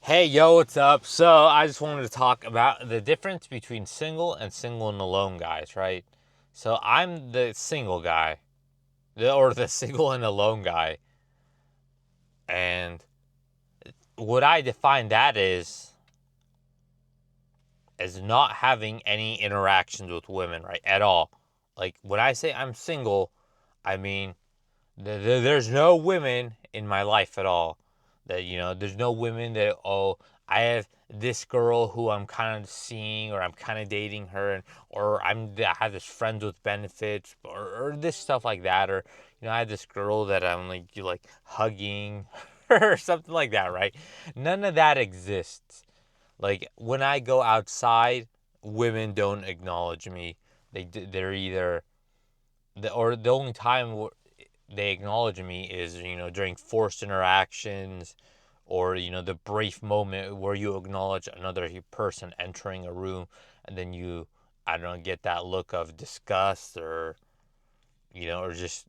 Hey, yo, what's up? So, I just wanted to talk about the difference between single and alone guys, right? So, I'm the single guy, or the single and alone guy. And what I define that is not having any interactions with women, right? At all. Like, when I say I'm single, I mean, there's no women in my life at all. There's no women that, oh, I have this girl who I'm kind of seeing, or I'm kind of dating her, or I have this friends with benefits, or this stuff like that, or I have this girl that I'm like hugging, or something like that, right? None of that exists. Like when I go outside, women don't acknowledge me. They're either or the only time they acknowledge me is during forced interactions, or the brief moment where you acknowledge another person entering a room, and then you, I don't know, get that look of disgust, or just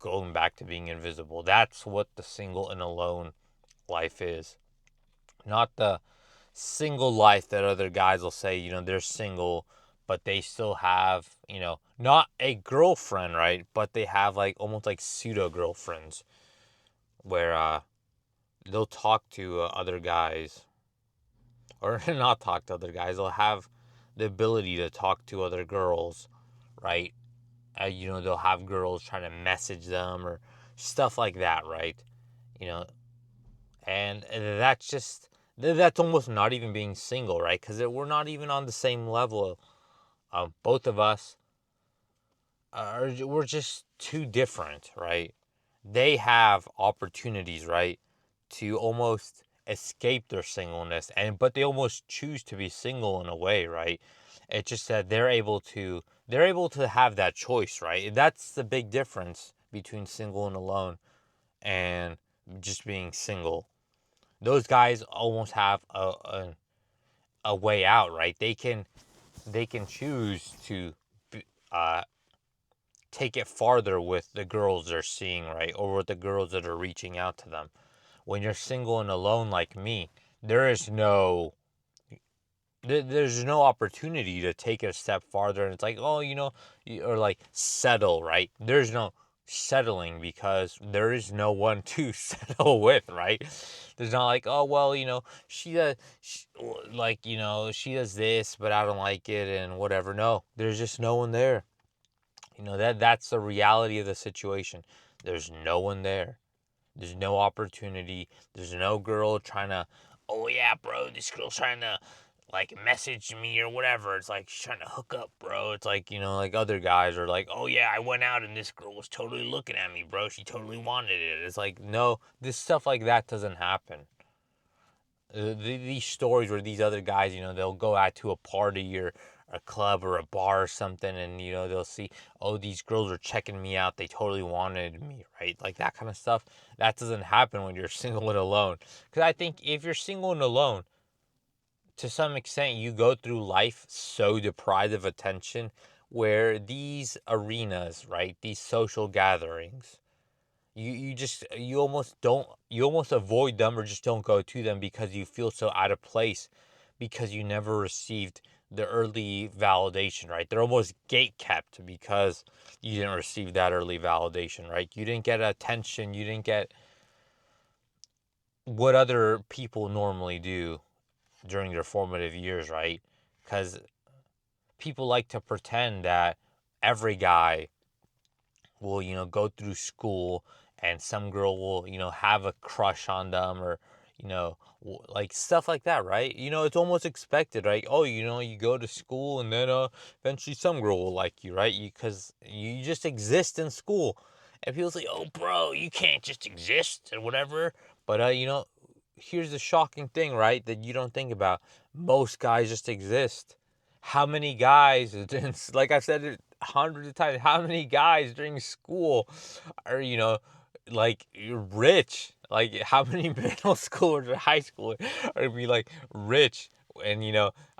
going back to being invisible. That's what the single and alone life is. Not the single life that other guys will say, they're single, but they still have, not a girlfriend, right? But they have like almost like pseudo girlfriends where they'll talk to other guys, or not talk to other guys. They'll have the ability to talk to other girls, right? They'll have girls trying to message them or stuff like that, right? You know, and that's almost not even being single, right? Because we're not even on the same level. Both of us we're just too different, right? They have opportunities, right, to almost escape their singleness, but they almost choose to be single in a way, right? It's just that they're able to have that choice, right? That's the big difference between single and alone, and just being single. Those guys almost have a way out, right? They can choose to uh, take it farther with the girls they're seeing, right? Or with the girls that are reaching out to them. When you're single and alone like me, there is no there's no opportunity to take it a step farther, and it's like, oh, or like settle, right? There's no settling because there is no one to settle with, right? There's not like, oh, well, she does she does this, but I don't like it and whatever. No, there's just no one there. That's the reality of the situation. There's no one there. There's no opportunity. There's no girl trying to, oh yeah, bro, this girl's trying to like message me or whatever. It's like she's trying to hook up, bro. It's like, like other guys are like, oh yeah, I went out and this girl was totally looking at me, bro. She totally wanted it. It's like, no, this stuff like that doesn't happen. These stories where these other guys, they'll go out to a party or a club or a bar or something, and they'll see, oh, these girls are checking me out. They totally wanted me, right? Like that kind of stuff. That doesn't happen when you're single and alone. Because I think if you're single and alone, to some extent, you go through life so deprived of attention, where these arenas, right, these social gatherings, you almost avoid them or just don't go to them because you feel so out of place, because you never received the early validation, right? They're almost gate kept because you didn't receive that early validation, right? You didn't get attention, you didn't get what other people normally do during their formative years, right? Because people like to pretend that every guy will, go through school, and some girl will, have a crush on them, or, like stuff like that, right? It's almost expected, right? Oh, you go to school, and then eventually some girl will like you, right? Because you just exist in school. And people say, oh, bro, you can't just exist and whatever. But, here's the shocking thing, right? That you don't think about. Most guys just exist. How many guys, like I've said it hundreds of times, how many guys during school are, like rich? Like how many middle schoolers or high schoolers are be like rich, and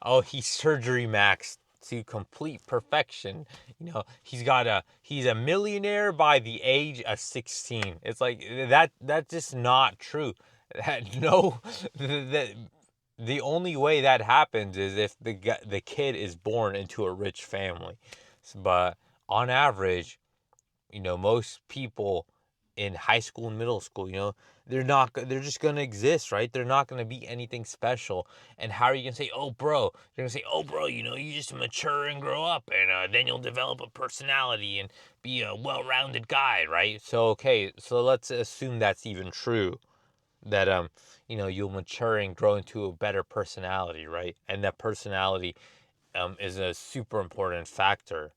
oh, he's surgery maxed to complete perfection. He's a millionaire by the age of 16. It's like that's just not true. No, the, the only way that happens is if the kid is born into a rich family. But on average, most people in high school and middle school, they're just going to exist, right? They're not going to be anything special. And how are you going to say, oh, bro? They're going to say, oh, bro, you just mature and grow up, and then you'll develop a personality and be a well-rounded guy, right? So, okay, so let's assume that's even true, that you'll mature and grow into a better personality, right? And that personality is a super important factor.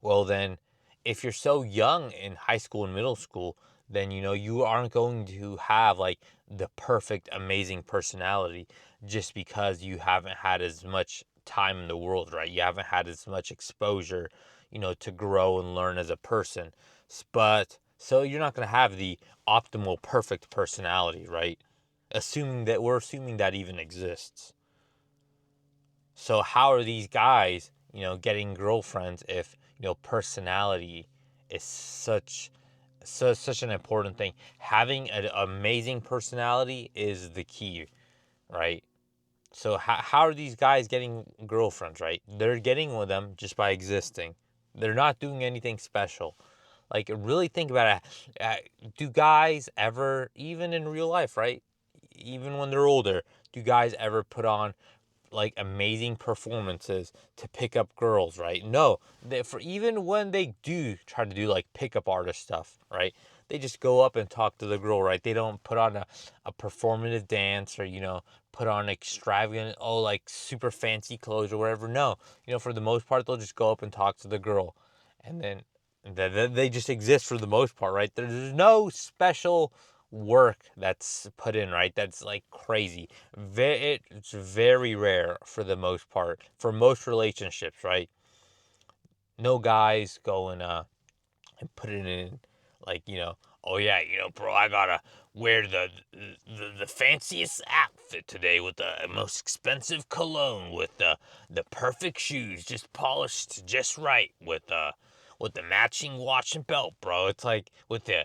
Well, then, if you're so young in high school and middle school, then you aren't going to have like the perfect, amazing personality, just because you haven't had as much time in the world, right? You haven't had as much exposure, to grow and learn as a person. But so you're not going to have the optimal, perfect personality, right? We're assuming that even exists. So how are these guys, getting girlfriends if, personality is such an important thing? Having an amazing personality is the key, right? So how are these guys getting girlfriends, right? They're getting with them just by existing. They're not doing anything special. Like, really think about it. Do guys ever, even in real life, right? Even when they're older, do guys ever put on like amazing performances to pick up girls, right? No, for even when they do try to do like pickup artist stuff, right? They just go up and talk to the girl, right? They don't put on a performative dance, or put on extravagant, like super fancy clothes or whatever. No, for the most part, they'll just go up and talk to the girl, and then they just exist for the most part, right? There's no special work that's put in, right? That's like crazy. It's very rare for the most part. For most relationships, right? No guys go and put it in, like, oh yeah, bro, I gotta wear the fanciest outfit today with the most expensive cologne, with the perfect shoes, just polished just right, with the matching watch and belt, bro. It's like with I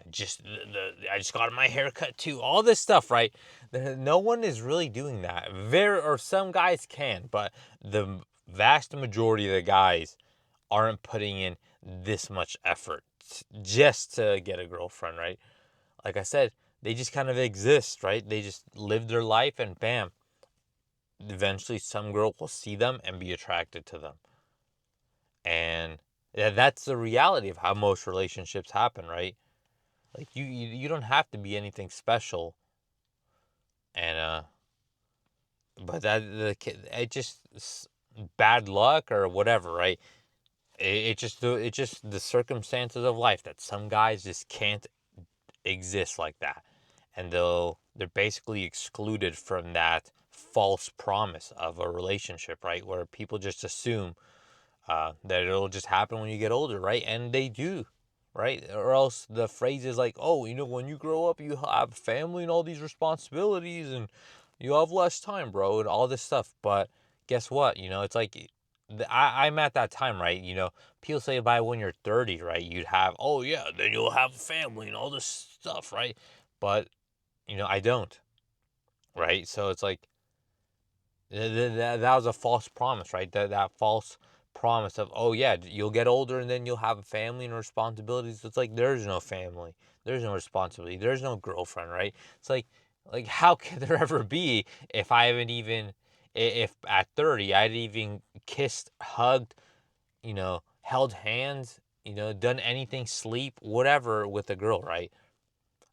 just got my haircut too. All this stuff, right? No one is really doing that. Or some guys can, but the vast majority of the guys aren't putting in this much effort just to get a girlfriend, right? Like I said, they just kind of exist, right? They just live their life, and bam, eventually some girl will see them and be attracted to them. And that's the reality of how most relationships happen, right? Like, you don't have to be anything special, and but it just bad luck or whatever, right? It just the circumstances of life that some guys just can't exist like that, and they're basically excluded from that false promise of a relationship, right? Where people just assume that it'll just happen when you get older, right? And they do, right? Or else the phrase is like, oh, when you grow up, you have a family and all these responsibilities, and you have less time, bro, and all this stuff. But guess what? It's like, I'm at that time, right? People say by when you're 30, right, you'd have, oh yeah, then you'll have a family and all this stuff, right? But I don't, right? So it's like, that was a false promise, right? That false promise of, oh yeah, you'll get older and then you'll have a family and responsibilities. It's like, there's no family, there's no responsibility, there's no girlfriend, right? It's like how could there ever be if I haven't even, if at 30 I'd even kissed, hugged, held hands, done anything, sleep, whatever, with a girl, right?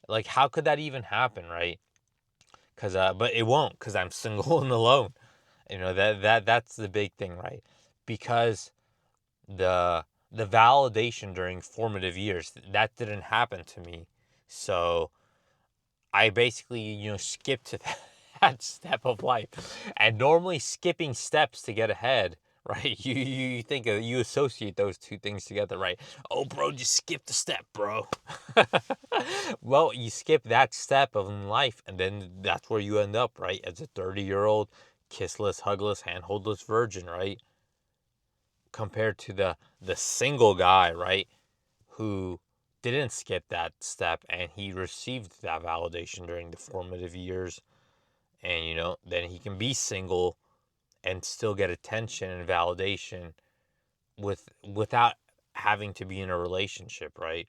Like, how could that even happen, right? But it won't, because I'm single and alone. That's the big thing, right? Because the validation during formative years, that didn't happen to me. So I basically, skipped to that step of life. And normally skipping steps to get ahead, right? You think you associate those two things together, right? Oh, bro, just skip the step, bro. Well, you skip that step of life, and then that's where you end up, right? As a 30-year-old kissless, hugless, handholdless virgin, right? Compared to the single guy, right? Who didn't skip that step and he received that validation during the formative years, and then he can be single and still get attention and validation without having to be in a relationship, right?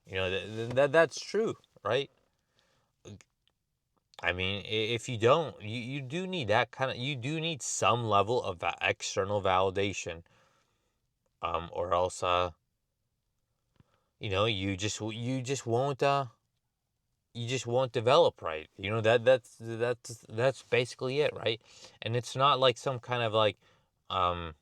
That's true, right? I mean, if you don't, you do need that you do need some level of external validation, or else, you just won't develop right. That's basically it, right? And it's not like some kind of like, um,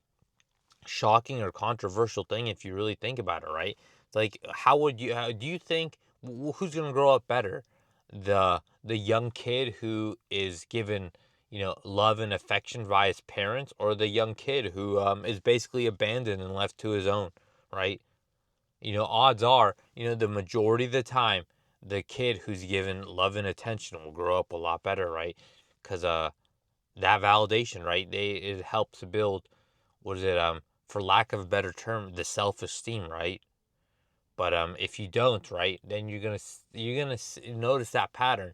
shocking or controversial thing if you really think about it, right? It's like, how do you think, who's going to grow up better? The young kid who is given, love and affection by his parents, or the young kid who is basically abandoned and left to his own, right? Odds are, the majority of the time, the kid who's given love and attention will grow up a lot better, right? Because that validation, right? It helps build, what is it, for lack of a better term, the self-esteem, right? But if you don't, right, then you're gonna notice that pattern.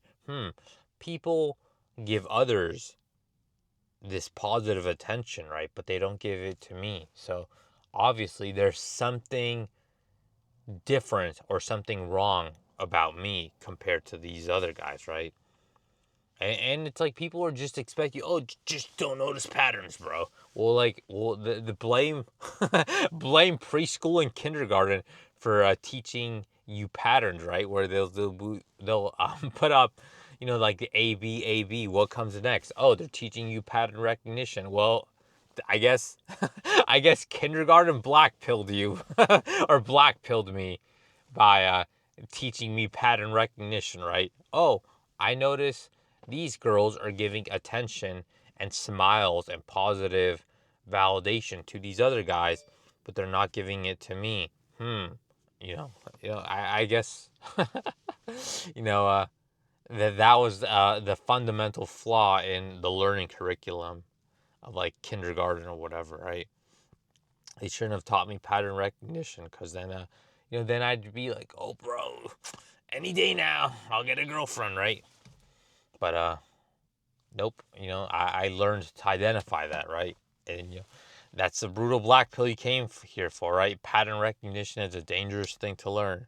People give others this positive attention, right? But they don't give it to me. So obviously there's something different or something wrong about me compared to these other guys, right? And it's like people are just expecting, oh, just don't notice patterns, bro. The blame, blame preschool and kindergarten for teaching you patterns, right? Where they'll put up, like the A B. What comes next? Oh, they're teaching you pattern recognition. Well, I guess, I guess kindergarten black pilled you, or black pilled me by teaching me pattern recognition, right? Oh, I notice these girls are giving attention and smiles and positive validation to these other guys, but they're not giving it to me. Hmm. I guess, you know, uh, that was the fundamental flaw in the learning curriculum of like kindergarten or whatever, right? They shouldn't have taught me pattern recognition, because then, then I'd be like, oh, bro, any day now, I'll get a girlfriend, right? But nope. I learned to identify that, right? And that's the brutal black pill you came here for, right? Pattern recognition is a dangerous thing to learn,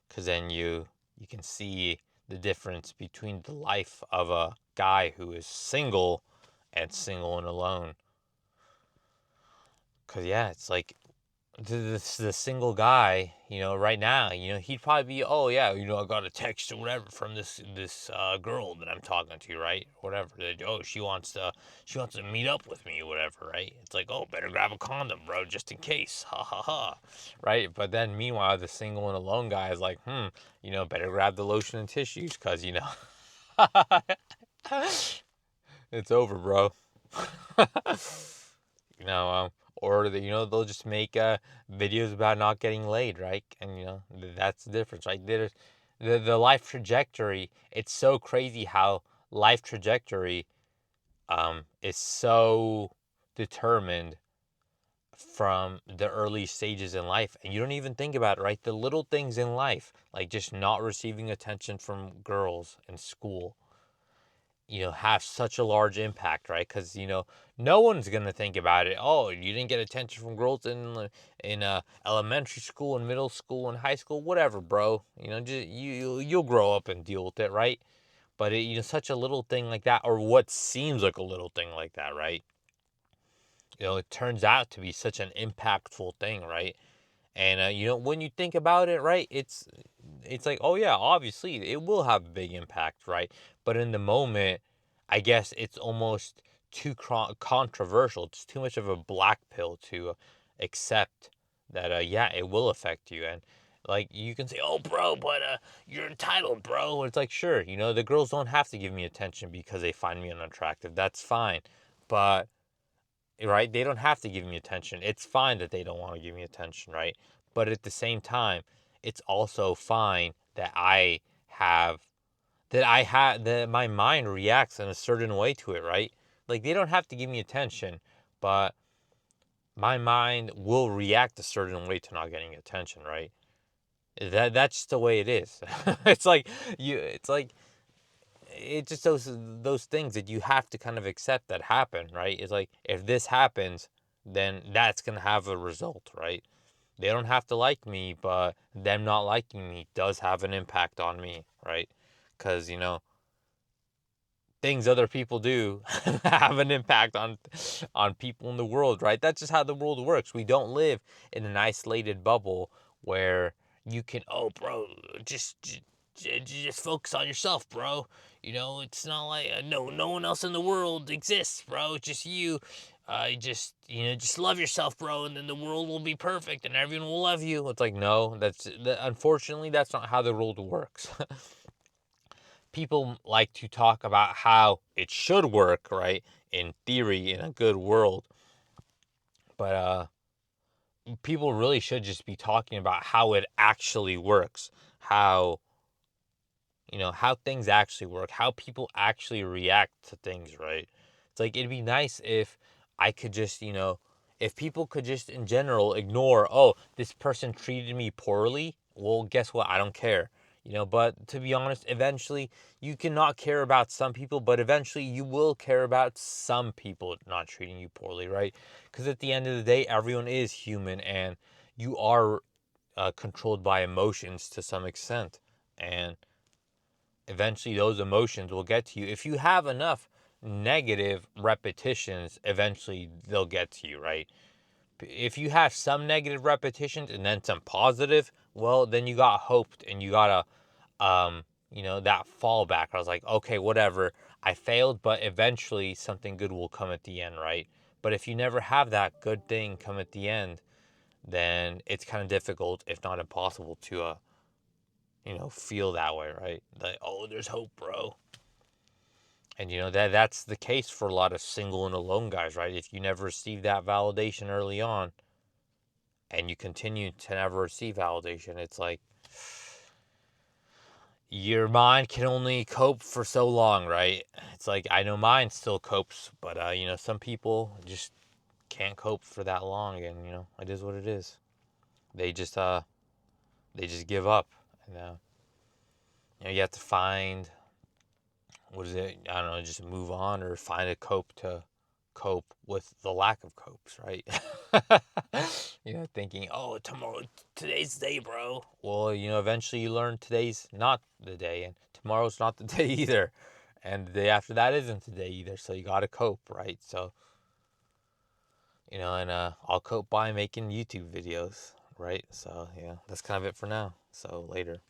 because then you can see the difference between the life of a guy who is single and single and alone. Because yeah, it's like, the single guy, right now, he'd probably be, oh yeah, I got a text or whatever from this girl that I'm talking to, right? Whatever. Oh, she wants to meet up with me or whatever, right? It's like, oh, better grab a condom, bro, just in case. Ha ha ha. Right? But then meanwhile, the single and alone guy is like, better grab the lotion and tissues, because it's over, bro. Or they'll just make videos about not getting laid, right? And that's the difference, right? There's the life trajectory. It's so crazy how life trajectory is so determined from the early stages in life, and you don't even think about it, right? The little things in life, like just not receiving attention from girls in school, have such a large impact, right? Because no one's gonna think about it. Oh, you didn't get attention from girls in elementary school and middle school and high school, whatever, bro. Just you'll grow up and deal with it, right? But such a little thing like that, or what seems like a little thing like that, right? It turns out to be such an impactful thing, right? And when you think about it, right, it's like, oh yeah, obviously it will have a big impact, right? But in the moment, I guess it's almost too controversial. It's too much of a black pill to accept that. Yeah, it will affect you, and like you can say, oh bro, but you're entitled, bro. It's like, sure, the girls don't have to give me attention because they find me unattractive. That's fine, but right? They don't have to give me attention. It's fine that they don't want to give me attention, right? But at the same time, it's also fine that that my mind reacts in a certain way to it, right? Like they don't have to give me attention, but my mind will react a certain way to not getting attention, right? That's just the way it is. It's like it's like it's just those things that you have to kind of accept that happen, right? It's like if this happens, then that's gonna have a result, right? They don't have to like me, but them not liking me does have an impact on me, right? Because things other people do have an impact on people in the world, right? That's just how the world works. We don't live in an isolated bubble where you can, oh, bro, just focus on yourself, bro. It's not like no one else in the world exists, bro. It's just you. Just love yourself, bro, and then the world will be perfect and everyone will love you. It's like no, unfortunately that's not how the world works. People like to talk about how it should work, right? In theory, in a good world. But people really should just be talking about how it actually works, how how things actually work, how people actually react to things, right? It's like it'd be nice if I could just, if people could just in general ignore, oh, this person treated me poorly. Well, guess what? I don't care. But to be honest, eventually you cannot care about some people, but eventually you will care about some people not treating you poorly, right? Because at the end of the day, everyone is human and you are controlled by emotions to some extent. And eventually those emotions will get to you. If you have enough negative repetitions, eventually they'll get to you, right? If you have some negative repetitions and then some positive, well, then you got hope and you got that fallback. I was like, okay, whatever. I failed, but eventually something good will come at the end, right? But if you never have that good thing come at the end, then it's kind of difficult, if not impossible, to feel that way, right? Like, oh, there's hope, bro. And that's the case for a lot of single and alone guys, right? If you never receive that validation early on and you continue to never receive validation, it's like your mind can only cope for so long, right? It's like I know mine still copes, but some people just can't cope for that long, and it is what it is. They just give up, and you have to find what is it? I don't know, just move on or find a cope to cope with the lack of copes, right? Thinking, oh, today's the day, bro. Well, eventually you learn today's not the day, and tomorrow's not the day either, and the day after that isn't the day either. So you gotta cope, right? So, and I'll cope by making YouTube videos, right? So yeah, that's kind of it for now. So later.